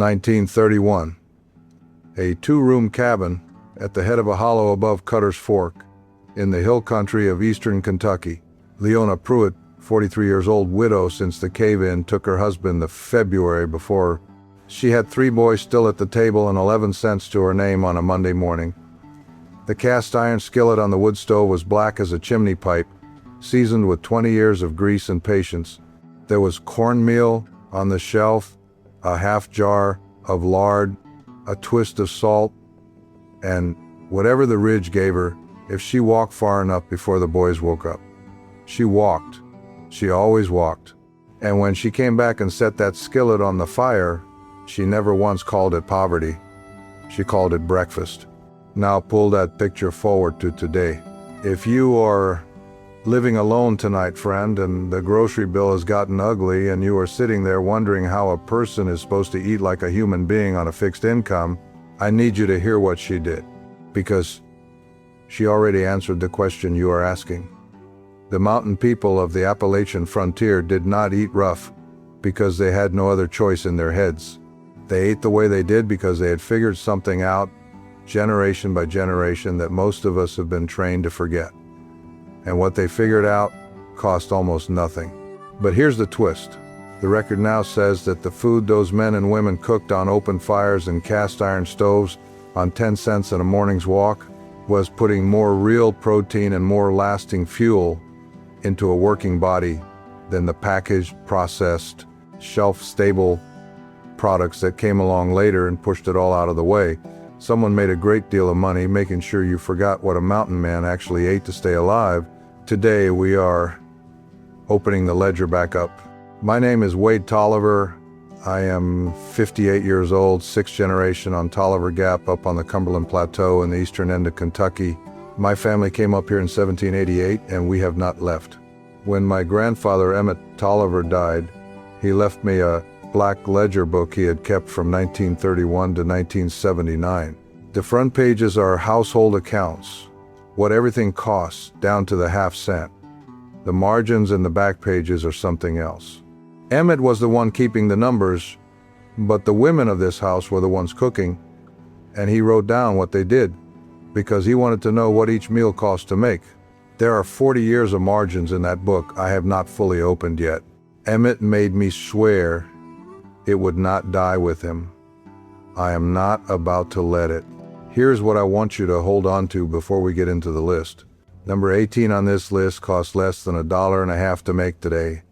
1931. A two-room cabin at the head of a hollow above Cutter's Fork in the hill country of eastern Kentucky. Leona Pruitt, 43 years old, widow since the cave-in, took her husband the February before. She had 3 boys still at the table and 11 cents to her name on a Monday morning. The cast iron skillet on the wood stove was black as a chimney pipe, seasoned with 20 years of grease and patience. There was cornmeal on the shelf, a half jar of lard, a twist of salt, and whatever the ridge gave her if she walked far enough before the boys woke up. She walked. She always walked. And when she came back and set that skillet on the fire, she never once called it poverty. She called it breakfast. Now pull that picture forward to today. If you are living alone tonight, friend, and the grocery bill has gotten ugly and you are sitting there wondering how a person is supposed to eat like a human being on a fixed income, I need you to hear what she did, because she already answered the question you are asking. The mountain people of the Appalachian frontier did not eat rough because they had no other choice in their heads. They ate the way they did because they had figured something out, generation by generation, that most of us have been trained to forget. And what they figured out cost almost nothing. But here's the twist. The record now says that the food those men and women cooked on open fires and cast iron stoves on 10 cents and a morning's walk was putting more real protein and more lasting fuel into a working body than the packaged, processed, shelf-stable products that came along later and pushed it all out of the way. Someone made a great deal of money making sure you forgot what a mountain man actually ate to stay alive. Today we are opening the ledger back up. My name is Wade Tolliver. I am 58 years old, 6th generation on Tolliver Gap up on the Cumberland Plateau in the eastern end of Kentucky. My family came up here in 1788 and we have not left. When my grandfather Emmett Tolliver died, he left me a black ledger book he had kept from 1931 to 1979. The front pages are household accounts, what everything costs down to the half cent. The margins in the back pages are something else. Emmett was the one keeping the numbers, but the women of this house were the ones cooking, and he wrote down what they did because he wanted to know what each meal cost to make. There are 40 years of margins in that book I have not fully opened yet. Emmett made me swear it would not die with him. I am not about to let it. Here's what I want you to hold on to before we get into the list. Number 18 on this list cost less than $1.50 to make today,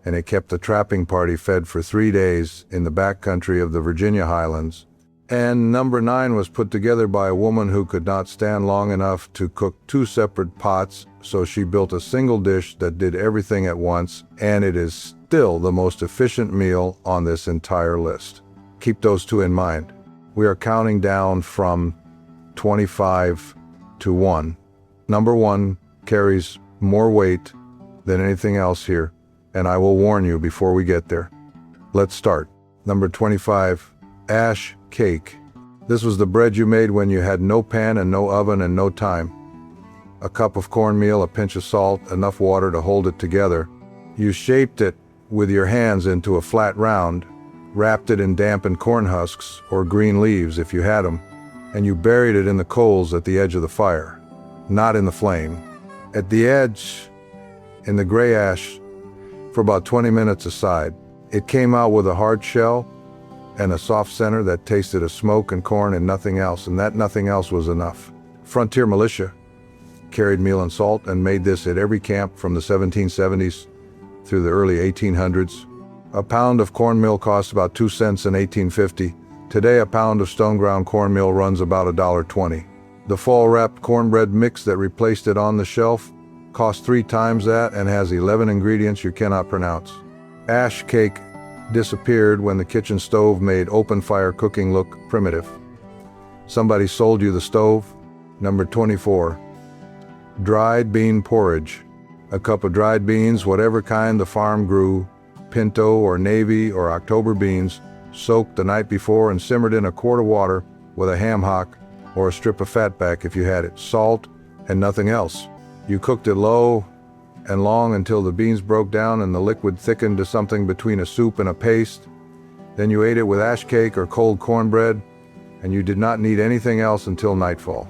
and it kept the trapping party fed for 3 days in the backcountry of the Virginia Highlands. And number 9 was put together by a woman who could not stand long enough to cook 2 separate pots, so she built a single dish that did everything at once, and it is still the most efficient meal on this entire list. Keep those 2 in mind. We are counting down from 25 to 1. Number 1 carries more weight than anything else here, and I will warn you before we get there. Let's start. Number 25, ash cake. This was the bread you made when you had no pan and no oven and no time. A cup of cornmeal, a pinch of salt, enough water to hold it together. You shaped it with your hands into a flat round, wrapped it in dampened corn husks or green leaves if you had them, and you buried it in the coals at the edge of the fire, not in the flame. At the edge, in the gray ash, for about 20 minutes aside. It came out with a hard shell and a soft center that tasted of smoke and corn and nothing else, and that nothing else was enough. Frontier militia carried meal and salt and made this at every camp from the 1770s through the early 1800s. A pound of cornmeal cost about 2 cents in 1850. Today, a pound of stone-ground cornmeal runs about $1.20. The fall-wrapped cornbread mix that replaced it on the shelf costs 3 times that and has 11 ingredients you cannot pronounce. Ash cake disappeared when the kitchen stove made open-fire cooking look primitive. Somebody sold you the stove. Number 24, dried bean porridge. A cup of dried beans, whatever kind the farm grew, pinto or navy or October beans, soaked the night before and simmered in a quart of water with a ham hock or a strip of fatback if you had it, salt and nothing else. You cooked it low and long until the beans broke down and the liquid thickened to something between a soup and a paste. Then you ate it with ash cake or cold cornbread, and you did not need anything else until nightfall.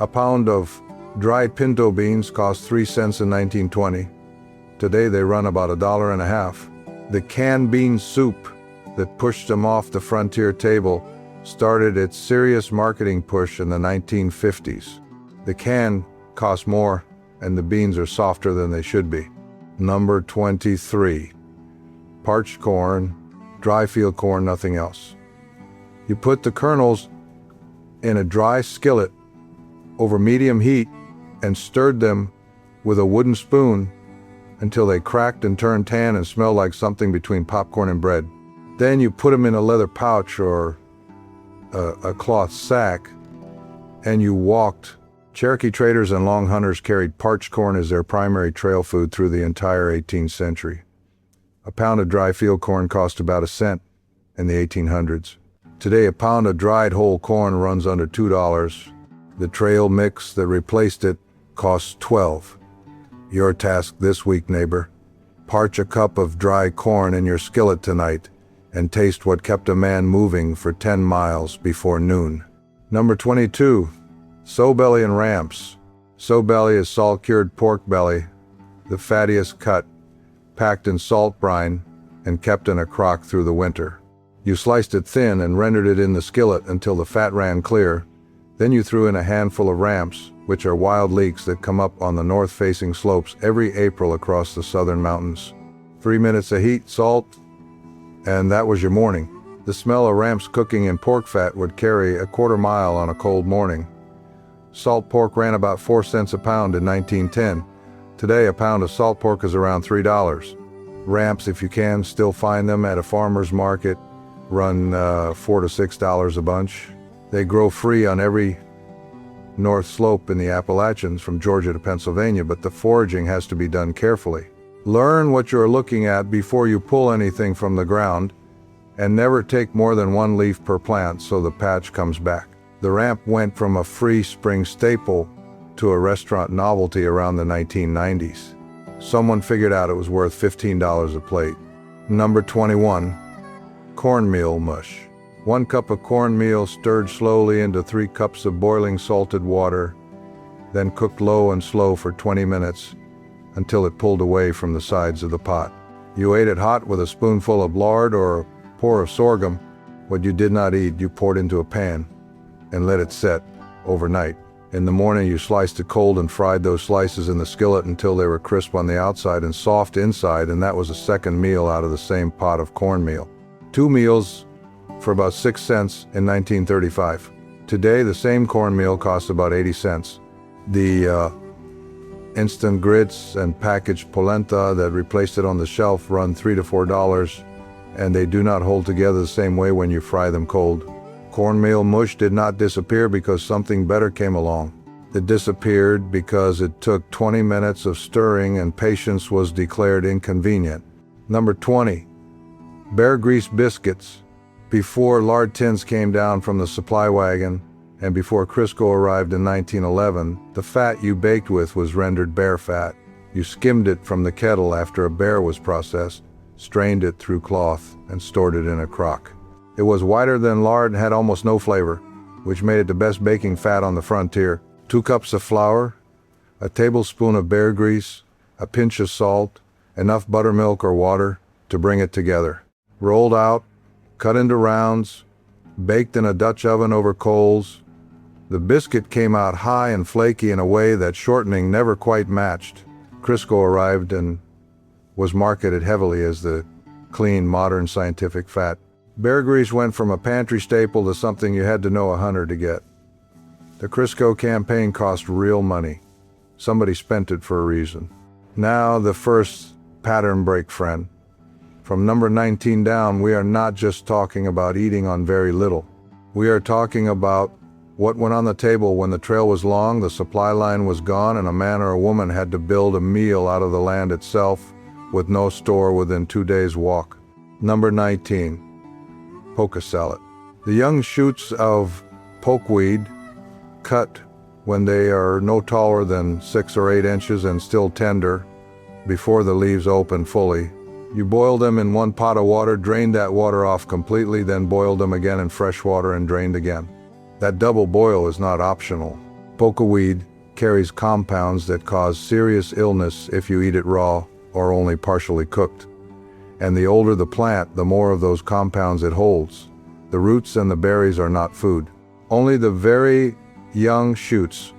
A pound of dried pinto beans cost 3 cents in 1920. Today they run about $1.50. The canned bean soup that pushed them off the frontier table started its serious marketing push in the 1950s. The can costs more, and the beans are softer than they should be. Number 23. Parched corn, dry field corn, nothing else. You put the kernels in a dry skillet over medium heat and stirred them with a wooden spoon until they cracked and turned tan and smelled like something between popcorn and bread. Then you put them in a leather pouch or a cloth sack, and you walked. Cherokee traders and long hunters carried parched corn as their primary trail food through the entire 18th century. A pound of dry field corn cost about a cent in the 1800s. Today, a pound of dried whole corn runs under $2. The trail mix that replaced it costs $12. Your task this week, neighbor: parch a cup of dry corn in your skillet tonight and taste what kept a man moving for 10 miles before noon. Number 22. Sow belly and ramps. Sow belly is salt-cured pork belly, the fattiest cut, packed in salt brine and kept in a crock through the winter. You sliced it thin and rendered it in the skillet until the fat ran clear. Then you threw in a handful of ramps, which are wild leeks that come up on the north-facing slopes every April across the southern mountains. 3 minutes of heat, salt, and that was your morning. The smell of ramps cooking in pork fat would carry a quarter mile on a cold morning. Salt pork ran about 4 cents a pound in 1910. Today, a pound of salt pork is around $3. Ramps, if you can still find them at a farmer's market, run $4 to $6 a bunch. They grow free on every north slope in the Appalachians from Georgia to Pennsylvania, but the foraging has to be done carefully. Learn what you're looking at before you pull anything from the ground, and never take more than 1 leaf per plant so the patch comes back. The ramp went from a free spring staple to a restaurant novelty around the 1990s. Someone figured out it was worth $15 a plate. Number 21. Cornmeal mush. 1 cup of cornmeal stirred slowly into 3 cups of boiling salted water, then cooked low and slow for 20 minutes until it pulled away from the sides of the pot. You ate it hot with a spoonful of lard or a pour of sorghum. What you did not eat, you poured into a pan and let it set overnight. In the morning, you sliced it cold and fried those slices in the skillet until they were crisp on the outside and soft inside, and that was a second meal out of the same pot of cornmeal. 2 meals for about 6 cents in 1935. Today, the same cornmeal costs about 80 cents. The instant grits and packaged polenta that replaced it on the shelf run $3 to $4, and they do not hold together the same way when you fry them cold. Cornmeal mush did not disappear because something better came along. It disappeared because it took 20 minutes of stirring and patience was declared inconvenient. Number 20. Bear grease biscuits. Before lard tins came down from the supply wagon, and before Crisco arrived in 1911, the fat you baked with was rendered bear fat. You skimmed it from the kettle after a bear was processed, strained it through cloth, and stored it in a crock. It was whiter than lard and had almost no flavor, which made it the best baking fat on the frontier. 2 cups of flour, a tablespoon of bear grease, a pinch of salt, enough buttermilk or water to bring it together. Rolled out, cut into rounds, baked in a Dutch oven over coals. The biscuit came out high and flaky in a way that shortening never quite matched. Crisco arrived and was marketed heavily as the clean, modern, scientific fat. Bear grease went from a pantry staple to something you had to know a hunter to get. The Crisco campaign cost real money. Somebody spent it for a reason. Now the first pattern break, friend. From number 19 down, we are not just talking about eating on very little. We are talking about what went on the table when the trail was long, the supply line was gone, and a man or a woman had to build a meal out of the land itself with no store within 2 days' walk. Number 19. Polka salad. The young shoots of pokeweed, cut when they are no taller than 6 or 8 inches and still tender, before the leaves open fully, You boiled them in one pot of water, drained that water off completely, then boiled them again in fresh water and drained again. That double boil is not optional. Pokeweed carries compounds that cause serious illness if you eat it raw or only partially cooked. And the older the plant, the more of those compounds it holds. The roots and the berries are not food. Only the very young shoots,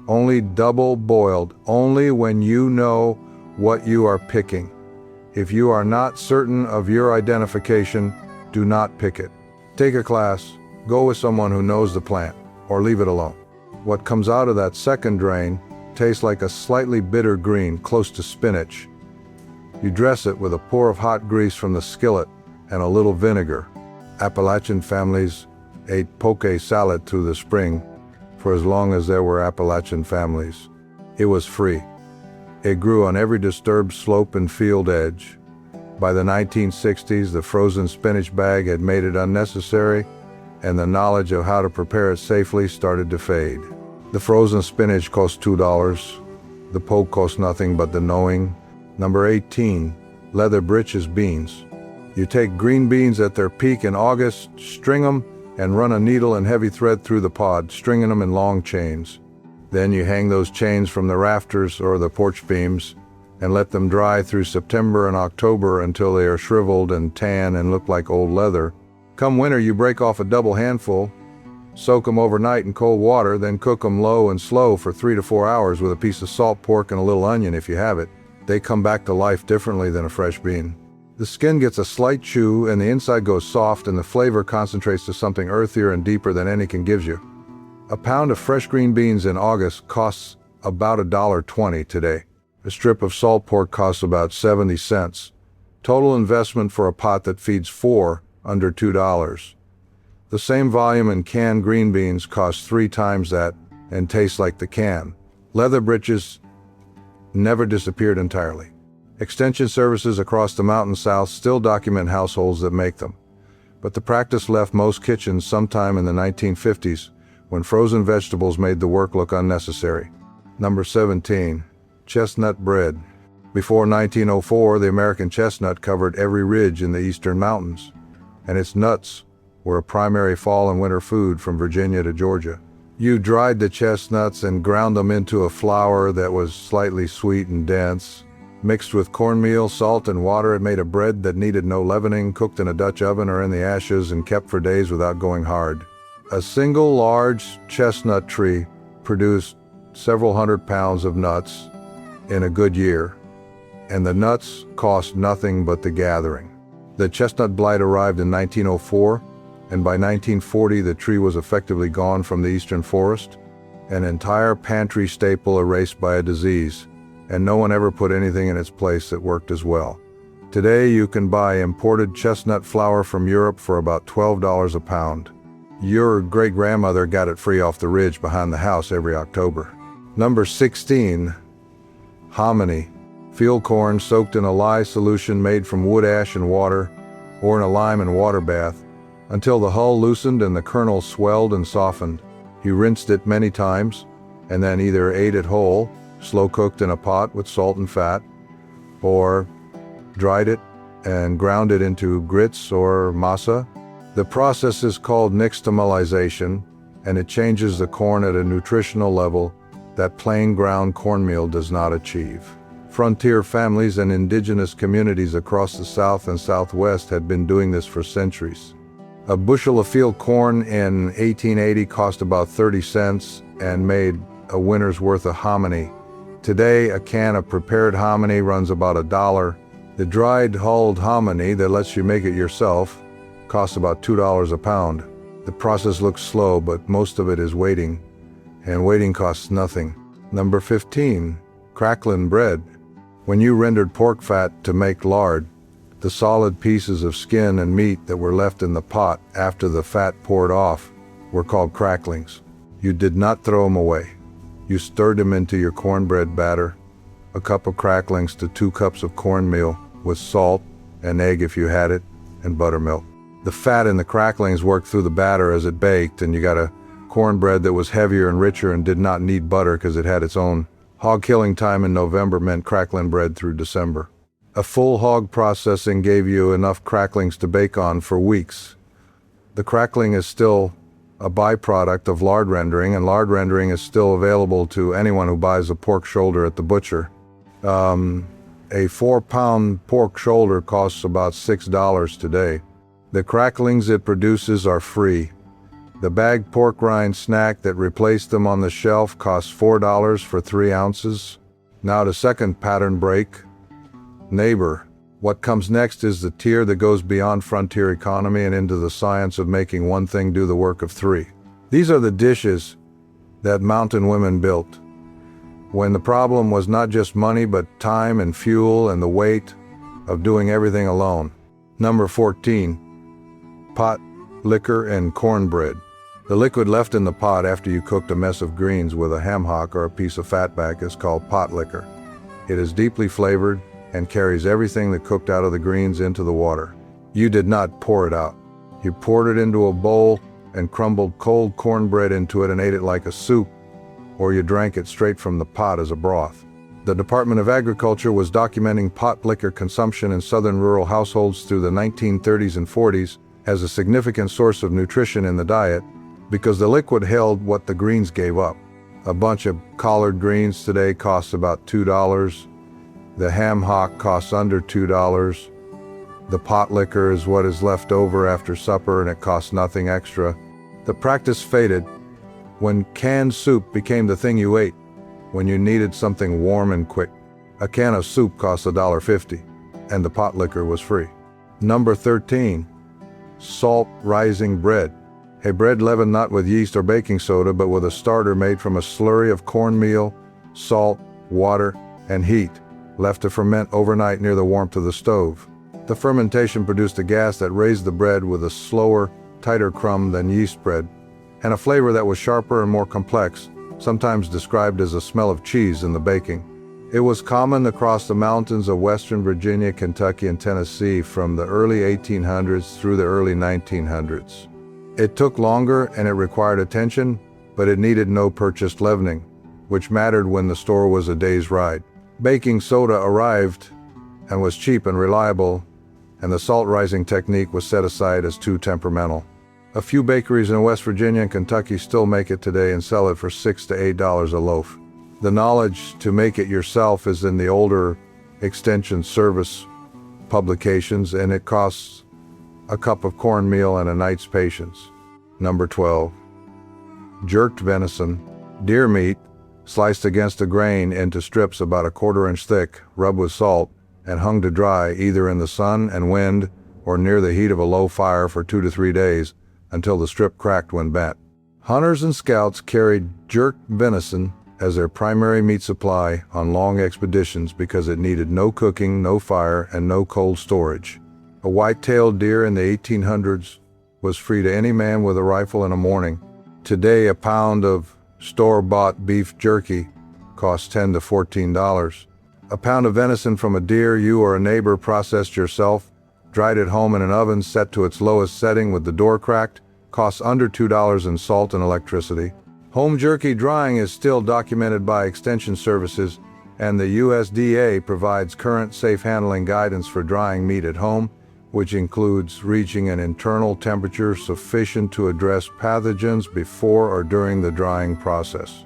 only double boiled, only when you know what you are picking. If you are not certain of your identification, do not pick it. Take a class, go with someone who knows the plant, or leave it alone. What comes out of that second drain tastes like a slightly bitter green, close to spinach. You dress it with a pour of hot grease from the skillet and a little vinegar. Appalachian families ate poke salad through the spring for as long as there were Appalachian families. It was free. It grew on every disturbed slope and field edge. By the 1960s, the frozen spinach bag had made it unnecessary, and the knowledge of how to prepare it safely started to fade. The frozen spinach cost $2. The poke cost nothing but the knowing. Number 18, leather breeches beans. You take green beans at their peak in August, string them, and run a needle and heavy thread through the pod, stringing them in long chains. Then you hang those chains from the rafters or the porch beams and let them dry through September and October until they are shriveled and tan and look like old leather. Come winter, you break off a double handful, soak them overnight in cold water, then cook them low and slow for 3 to 4 hours with a piece of salt pork and a little onion if you have it. They come back to life differently than a fresh bean. The skin gets a slight chew and the inside goes soft and the flavor concentrates to something earthier and deeper than any can give you. A pound of fresh green beans in August costs about $1.20 today. A strip of salt pork costs about 70 cents. Total investment for a pot that feeds 4, under $2. The same volume in canned green beans costs 3 times that and tastes like the can. Leather breeches never disappeared entirely. Extension services across the mountain south still document households that make them. But the practice left most kitchens sometime in the 1950s when frozen vegetables made the work look unnecessary. Number 17, chestnut bread. Before 1904, the American chestnut covered every ridge in the eastern mountains, and its nuts were a primary fall and winter food from Virginia to Georgia. You dried the chestnuts and ground them into a flour that was slightly sweet and dense. Mixed with cornmeal, salt, and water, it made a bread that needed no leavening, cooked in a Dutch oven or in the ashes, and kept for days without going hard. A single large chestnut tree produced several hundred pounds of nuts in a good year, and the nuts cost nothing but the gathering. The chestnut blight arrived in 1904, and by 1940 the tree was effectively gone from the eastern forest, an entire pantry staple erased by a disease, and no one ever put anything in its place that worked as well. Today you can buy imported chestnut flour from Europe for about $12 a pound. Your great-grandmother got it free off the ridge behind the house every October. Number 16, hominy. Field corn soaked in a lye solution made from wood ash and water, or in a lime and water bath, until the hull loosened and the kernel swelled and softened. He rinsed it many times, and then either ate it whole, slow cooked in a pot with salt and fat, or dried it and ground it into grits or masa. The process is called nixtamalization, and it changes the corn at a nutritional level that plain ground cornmeal does not achieve. Frontier families and indigenous communities across the South and Southwest had been doing this for centuries. A bushel of field corn in 1880 cost about 30 cents and made a winter's worth of hominy. Today, a can of prepared hominy runs about $1. The dried hulled hominy that lets you make it yourself costs about $2 a pound. The process looks slow, but most of it is waiting, and waiting costs nothing. Number 15, crackling bread. When you rendered pork fat to make lard, the solid pieces of skin and meat that were left in the pot after the fat poured off were called cracklings. You did not throw them away. You stirred them into your cornbread batter, a cup of cracklings to 2 cups of cornmeal with salt, an egg if you had it, and buttermilk. The fat in the cracklings worked through the batter as it baked, and you got a cornbread that was heavier and richer and did not need butter because it had its own. Hog killing time in November meant crackling bread through December. A full hog processing gave you enough cracklings to bake on for weeks. The crackling is still a byproduct of lard rendering, and lard rendering is still available to anyone who buys a pork shoulder at the butcher. A 4-pound pork shoulder costs about $6 today. The cracklings it produces are free. The bagged pork rind snack that replaced them on the shelf costs $4 for 3 ounces. Now the second pattern break. Neighbor. What comes next is the tier that goes beyond frontier economy and into the science of making one thing do the work of 3. These are the dishes that mountain women built, when the problem was not just money but time and fuel and the weight of doing everything alone. Number 14. Pot, liquor, and cornbread. The liquid left in the pot after you cooked a mess of greens with a ham hock or a piece of fatback is called pot liquor. It is deeply flavored and carries everything that cooked out of the greens into the water. You did not pour it out. You poured it into a bowl and crumbled cold cornbread into it and ate it like a soup, or you drank it straight from the pot as a broth. The Department of Agriculture was documenting pot liquor consumption in southern rural households through the 1930s and 40s as a significant source of nutrition in the diet because the liquid held what the greens gave up. A bunch of collard greens today costs about $2. The ham hock costs under $2. The pot liquor is what is left over after supper and it costs nothing extra. The practice faded when canned soup became the thing you ate when you needed something warm and quick. A can of soup cost $1.50 and the pot liquor was free. Number 13. Salt rising bread. A bread leavened not with yeast or baking soda but with a starter made from a slurry of cornmeal, salt, water, and heat, left to ferment overnight near the warmth of the stove. The fermentation produced a gas that raised the bread with a slower, tighter crumb than yeast bread, and a flavor that was sharper and more complex, sometimes described as a smell of cheese in the baking. It was common across the mountains of western Virginia, Kentucky, and Tennessee from the early 1800s through the early 1900s. It took longer and it required attention, but it needed no purchased leavening, which mattered when the store was a day's ride. Baking soda arrived and was cheap and reliable, and the salt rising technique was set aside as too temperamental. A few bakeries in West Virginia and Kentucky still make it today and sell it for $6 to $8 a loaf. The knowledge to make it yourself is in the older extension service publications, and it costs a cup of cornmeal and a night's patience. Number 12. Jerked venison. Deer meat, sliced against the grain into strips about a 1/4 inch thick, rubbed with salt, and hung to dry either in the sun and wind or near the heat of a low fire for 2 to 3 days until the strip cracked when bent. Hunters and scouts carried jerked venison as their primary meat supply on long expeditions because it needed no cooking, no fire, and no cold storage. A white-tailed deer in the 1800s was free to any man with a rifle in a morning. Today, a pound of store-bought beef jerky costs $10 to $14. A pound of venison from a deer you or a neighbor processed yourself, dried at home in an oven set to its lowest setting with the door cracked, costs under $2 in salt and electricity. Home jerky drying is still documented by Extension Services, and the USDA provides current safe handling guidance for drying meat at home, which includes reaching an internal temperature sufficient to address pathogens before or during the drying process.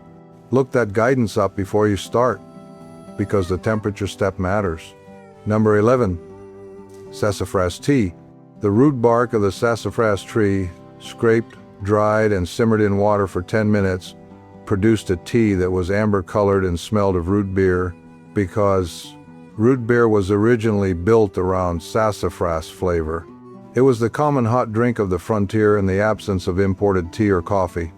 Look that guidance up before you start, because the temperature step matters. Number 11. Sassafras tea. The root bark of the sassafras tree, scraped, dried, and simmered in water for 10 minutes, produced a tea that was amber-colored and smelled of root beer, because root beer was originally built around sassafras flavor. It was the common hot drink of the frontier in the absence of imported tea or coffee.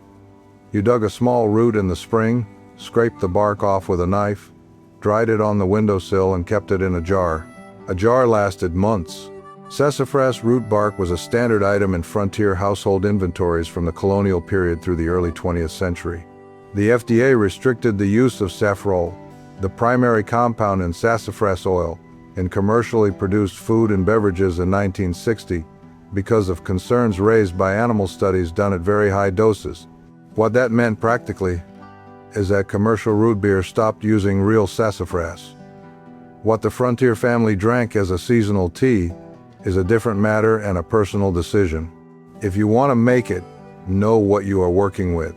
You dug a small root in the spring, scraped the bark off with a knife, dried it on the windowsill, and kept it in a jar. A jar lasted months. Sassafras root bark was a standard item in frontier household inventories from the colonial period through the early 20th century. The FDA restricted the use of saffrole, the primary compound in sassafras oil, in commercially produced food and beverages in 1960 because of concerns raised by animal studies done at very high doses. What that meant practically is that commercial root beer stopped using real sassafras. What the Frontier family drank as a seasonal tea is a different matter and a personal decision. If you want to make it, know what you are working with,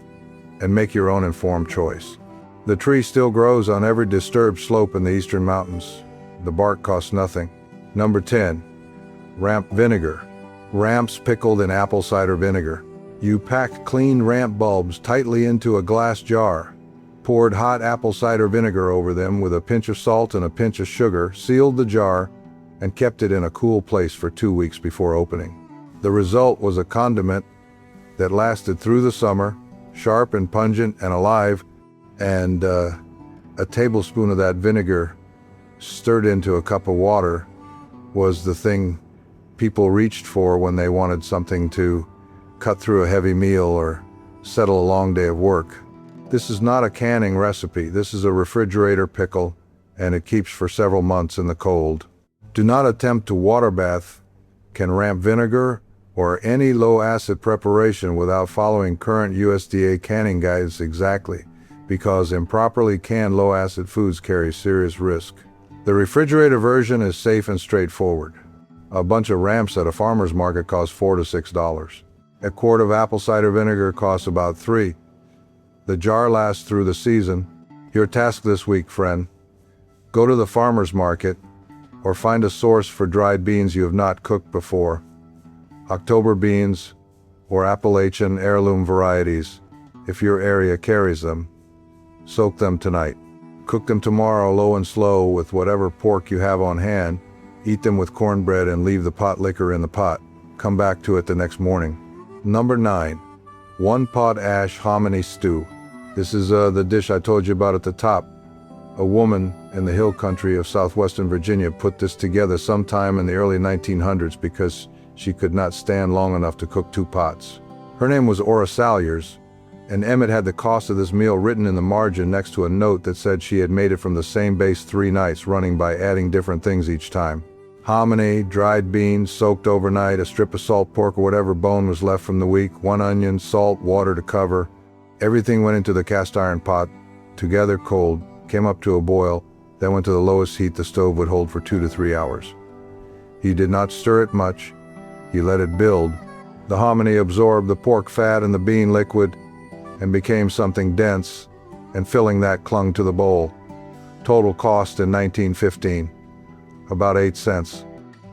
and make your own informed choice. The tree still grows on every disturbed slope in the eastern mountains. The bark costs nothing. Number 10. Ramp vinegar. Ramps pickled in apple cider vinegar. You packed clean ramp bulbs tightly into a glass jar, poured hot apple cider vinegar over them with a pinch of salt and a pinch of sugar, sealed the jar, and kept it in a cool place for 2 weeks before opening. The result was a condiment that lasted through the summer, sharp and pungent and alive, and a tablespoon of that vinegar stirred into a cup of water was the thing people reached for when they wanted something to cut through a heavy meal or settle a long day of work. This is not a canning recipe. This is a refrigerator pickle, and it keeps for several months in the cold. Do not attempt to water bath can ramp vinegar or any low-acid preparation without following current USDA canning guides exactly, because improperly canned low-acid foods carry serious risk. The refrigerator version is safe and straightforward. A bunch of ramps at a farmer's market costs $4 to $6. A quart of apple cider vinegar costs about $3. The jar lasts through the season. Your task this week, friend: go to the farmer's market or find a source for dried beans you have not cooked before. October beans or Appalachian heirloom varieties, if your area carries them. Soak them tonight. Cook them tomorrow low and slow with whatever pork you have on hand. Eat them with cornbread and leave the pot liquor in the pot. Come back to it the next morning. Number 9. One-pot ash hominy stew. This is the dish I told you about at the top. A woman in the hill country of southwestern Virginia put this together sometime in the early 1900s because she could not stand long enough to cook 2 pots. Her name was Ora Salyers, and Emmett had the cost of this meal written in the margin next to a note that said she had made it from the same base 3 nights, running by adding different things each time. Hominy, dried beans soaked overnight, a strip of salt pork or whatever bone was left from the week, 1 onion, salt, water to cover. Everything went into the cast iron pot, together cold, came up to a boil, then went to the lowest heat the stove would hold for 2 to 3 hours. He did not stir it much. He let it build. The hominy absorbed the pork fat and the bean liquid and became something dense, and filling that clung to the bowl. Total cost in 1915, about 8 cents.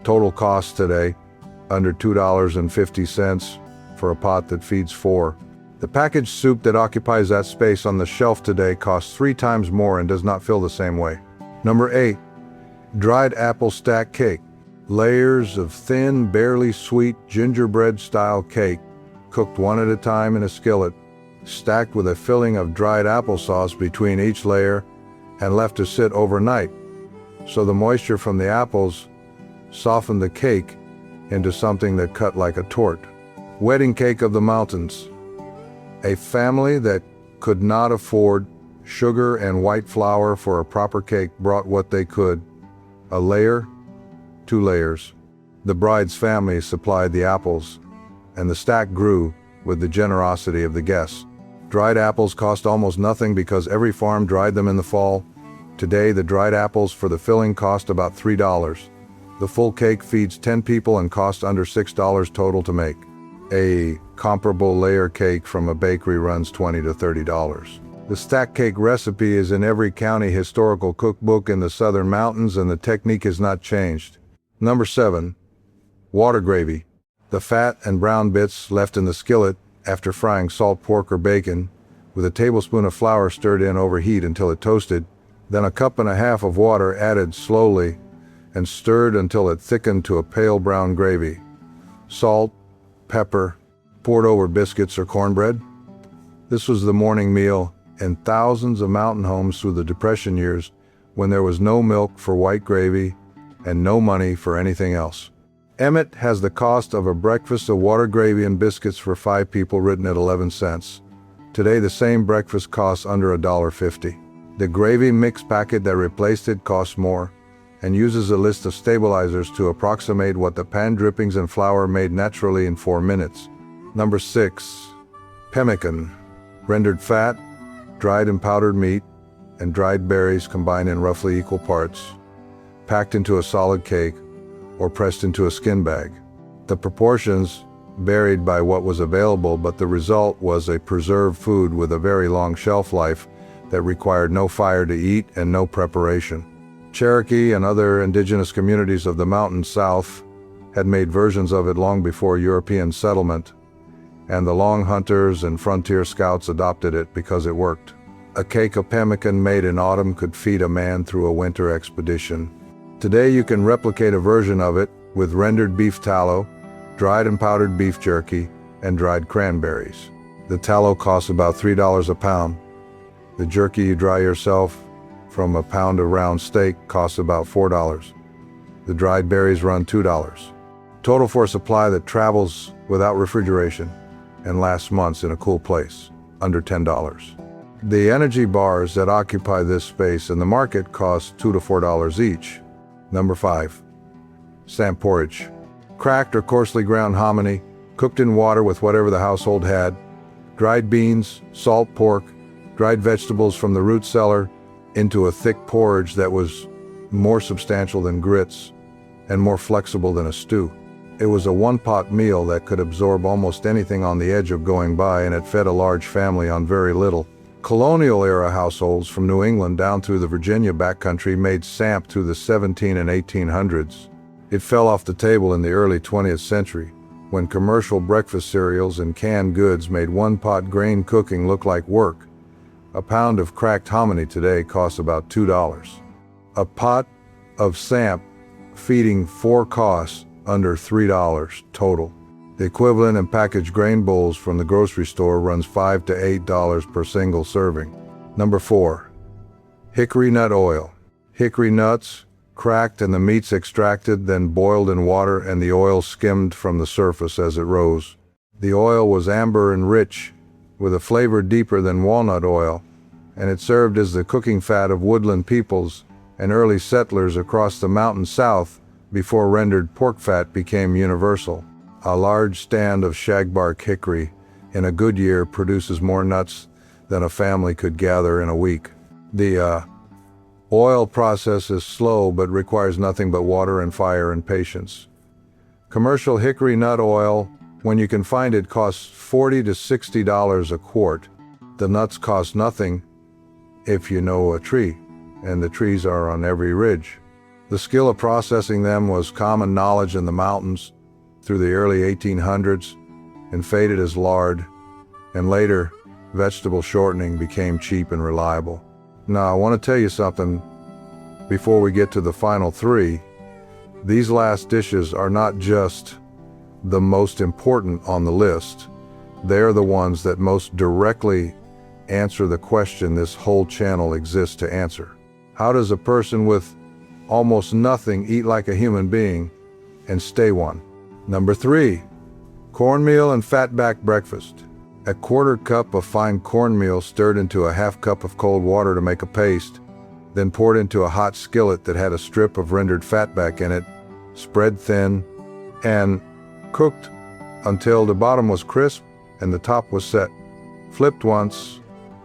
Total cost today, under $2.50 for a pot that feeds 4. The packaged soup that occupies that space on the shelf today costs 3 times more and does not fill the same way. Number 8. Dried apple stack cake. Layers of thin, barely sweet gingerbread-style cake, cooked one at a time in a skillet, stacked with a filling of dried applesauce between each layer and left to sit overnight, so the moisture from the apples softened the cake into something that cut like a tort. Wedding cake of the mountains. A family that could not afford sugar and white flour for a proper cake brought what they could: a layer, 2 layers. The bride's family supplied the apples, and the stack grew with the generosity of the guests. Dried apples cost almost nothing because every farm dried them in the fall. Today, the dried apples for the filling cost about $3. The full cake feeds 10 people and costs under $6 total to make. A comparable layer cake from a bakery runs $20 to $30. The stack cake recipe is in every county historical cookbook in the southern mountains, and the technique has not changed. Number 7. Water gravy. The fat and brown bits left in the skillet after frying salt pork or bacon, with a tablespoon of flour stirred in over heat until it toasted, then a cup and a half of water added slowly and stirred until it thickened to a pale brown gravy. Salt, pepper, poured over biscuits or cornbread. This was the morning meal in thousands of mountain homes through the Depression years, when there was no milk for white gravy and no money for anything else. Emmett has the cost of a breakfast of water gravy and biscuits for 5 people written at 11 cents. Today the same breakfast costs under $1.50. The gravy mix packet that replaced it costs more and uses a list of stabilizers to approximate what the pan drippings and flour made naturally in 4 minutes. Number 6. Pemmican. Rendered fat, dried and powdered meat, and dried berries combined in roughly equal parts. packed into a solid cake, or pressed into a skin bag. The proportions varied by what was available, but the result was a preserved food with a very long shelf life that required no fire to eat and no preparation. Cherokee and other indigenous communities of the mountain south had made versions of it long before European settlement, and the Long Hunters and frontier scouts adopted it because it worked. A cake of pemmican made in autumn could feed a man through a winter expedition. Today you can replicate a version of it with rendered beef tallow, dried and powdered beef jerky, and dried cranberries. The tallow costs about $3 a pound. The jerky you dry yourself from a pound of round steak costs about $4. The dried berries run $2. Total for a supply that travels without refrigeration and lasts months in a cool place, under $10. The energy bars that occupy this space in the market cost $2 to $4 each. Number 5. Samp porridge. Cracked or coarsely ground hominy, cooked in water with whatever the household had, dried beans, salt pork, dried vegetables from the root cellar into a thick porridge that was more substantial than grits and more flexible than a stew. It was a one-pot meal that could absorb almost anything on the edge of going by, and it fed a large family on very little. Colonial-era households from New England down through the Virginia backcountry made samp through the 17 and 1800s. It fell off the table in the early 20th century, when commercial breakfast cereals and canned goods made one-pot grain cooking look like work. A pound of cracked hominy today costs about $2. A pot of samp feeding 4 costs under $3 total. The equivalent in packaged grain bowls from the grocery store runs $5 to $8 per single serving. Number 4. Hickory nut oil. Hickory nuts, cracked and the meats extracted, then boiled in water and the oil skimmed from the surface as it rose. The oil was amber and rich, with a flavor deeper than walnut oil, and it served as the cooking fat of woodland peoples and early settlers across the mountain south before rendered pork fat became universal. A large stand of shagbark hickory in a good year produces more nuts than a family could gather in a week. The oil process is slow but requires nothing but water and fire and patience. Commercial hickory nut oil, when you can find it, costs $40 to $60 a quart. The nuts cost nothing if you know a tree, and the trees are on every ridge. The skill of processing them was common knowledge in the mountains through the early 1800s and faded as lard, and later vegetable shortening became cheap and reliable. Now I want to tell you something before we get to the final 3. These last dishes are not just the most important on the list. They are the ones that most directly answer the question this whole channel exists to answer. How does a person with almost nothing eat like a human being and stay one? Number 3, cornmeal and fatback breakfast. A quarter cup of fine cornmeal stirred into a half cup of cold water to make a paste, then poured into a hot skillet that had a strip of rendered fatback in it, spread thin, and cooked until the bottom was crisp and the top was set. Flipped once,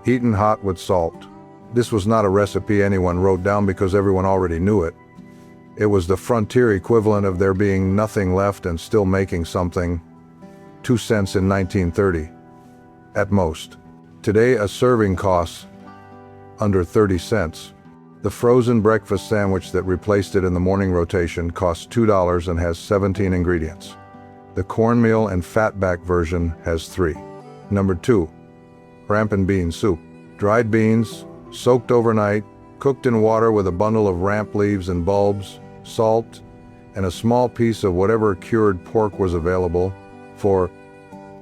eaten hot with salt. This was not a recipe anyone wrote down because everyone already knew it. It was the frontier equivalent of there being nothing left and still making something. 2 cents in 1930, at most. Today a serving costs under 30 cents. The frozen breakfast sandwich that replaced it in the morning rotation costs $2 and has 17 ingredients. The cornmeal and fatback version has 3. Number 2, rampant bean soup. Dried beans, soaked overnight, cooked in water with a bundle of ramp leaves and bulbs, salt, and a small piece of whatever cured pork was available for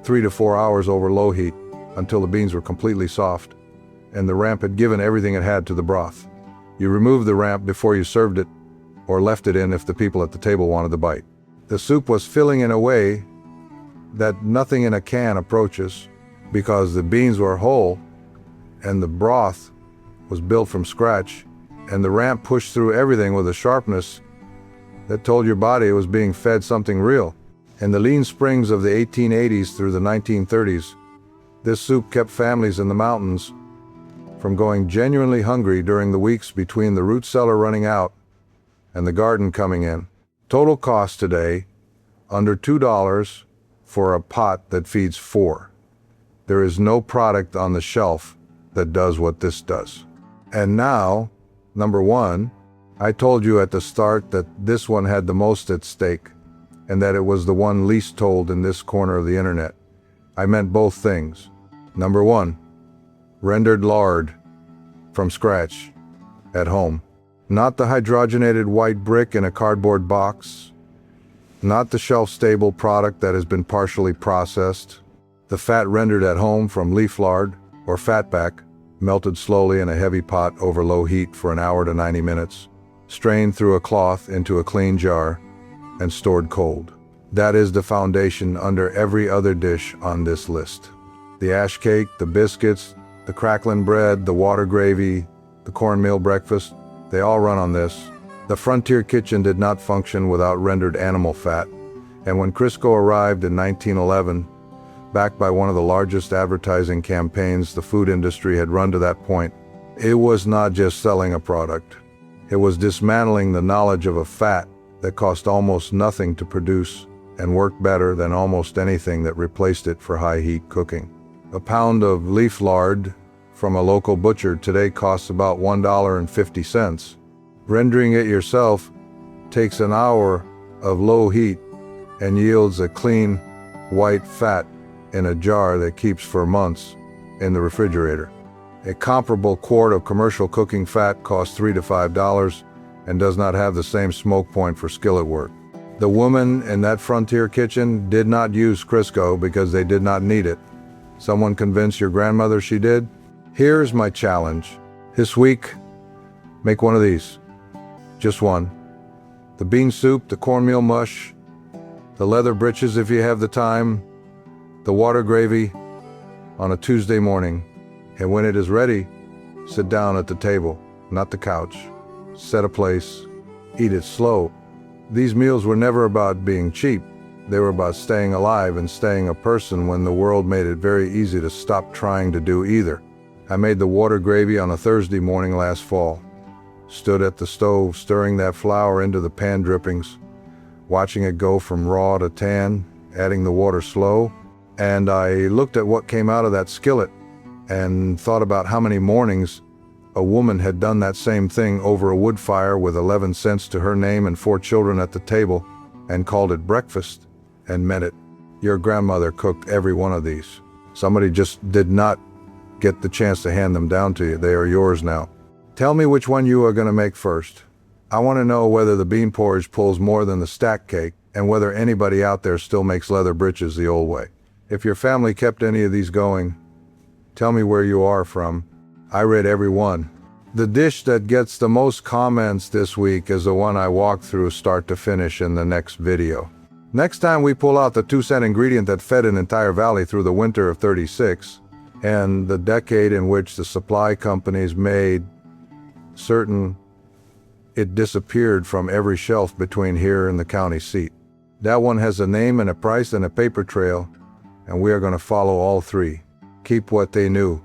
3 to 4 hours over low heat until the beans were completely soft and the ramp had given everything it had to the broth. You removed the ramp before you served it, or left it in if the people at the table wanted to bite. The soup was filling in a way that nothing in a can approaches, because the beans were whole and the broth was built from scratch, and the ramp pushed through everything with a sharpness that told your body it was being fed something real. In the lean springs of the 1880s through the 1930s, this soup kept families in the mountains from going genuinely hungry during the weeks between the root cellar running out and the garden coming in. Total cost today, under $2 for a pot that feeds 4. There is no product on the shelf that does what this does. And now, number 1, I told you at the start that this one had the most at stake, and that it was the one least told in this corner of the internet. I meant both things. Number 1, rendered lard from scratch at home. Not the hydrogenated white brick in a cardboard box. Not the shelf-stable product that has been partially processed. The fat rendered at home from leaf lard or fatback, melted slowly in a heavy pot over low heat for an hour to 90 minutes, strained through a cloth into a clean jar, and stored cold. That is the foundation under every other dish on this list. The ash cake, the biscuits, the crackling bread, the water gravy, the cornmeal breakfast, they all run on this. The frontier kitchen did not function without rendered animal fat, and when Crisco arrived in 1911, backed by one of the largest advertising campaigns the food industry had run to that point, it was not just selling a product. It was dismantling the knowledge of a fat that cost almost nothing to produce and worked better than almost anything that replaced it for high-heat cooking. A pound of leaf lard from a local butcher today costs about $1.50. Rendering it yourself takes an hour of low heat and yields a clean, white fat in a jar that keeps for months in the refrigerator. A comparable quart of commercial cooking fat costs $3 to $5 and does not have the same smoke point for skillet work. The woman in that frontier kitchen did not use Crisco because they did not need it. Someone convinced your grandmother she did? Here's my challenge. This week, make one of these. Just one. The bean soup, the cornmeal mush, the leather britches if you have the time, the water gravy on a Tuesday morning. And when it is ready, sit down at the table, not the couch. Set a place, eat it slow. These meals were never about being cheap. They were about staying alive and staying a person when the world made it very easy to stop trying to do either. I made the water gravy on a Thursday morning last fall. Stood at the stove, stirring that flour into the pan drippings, watching it go from raw to tan, adding the water slow. And I looked at what came out of that skillet and thought about how many mornings a woman had done that same thing over a wood fire with 11 cents to her name and 4 children at the table and called it breakfast and meant it. Your grandmother cooked every one of these. Somebody just did not get the chance to hand them down to you. They are yours now. Tell me which one you are going to make first. I want to know whether the bean porridge pulls more than the stack cake and whether anybody out there still makes leather britches the old way. If your family kept any of these going, tell me where you are from. I read every one. The dish that gets the most comments this week is the one I walk through start to finish in the next video. Next time we pull out the 2-cent ingredient that fed an entire valley through the winter of '36 and the decade in which the supply companies made certain it disappeared from every shelf between here and the county seat. That one has a name and a price and a paper trail, and we are going to follow all 3. Keep what they knew.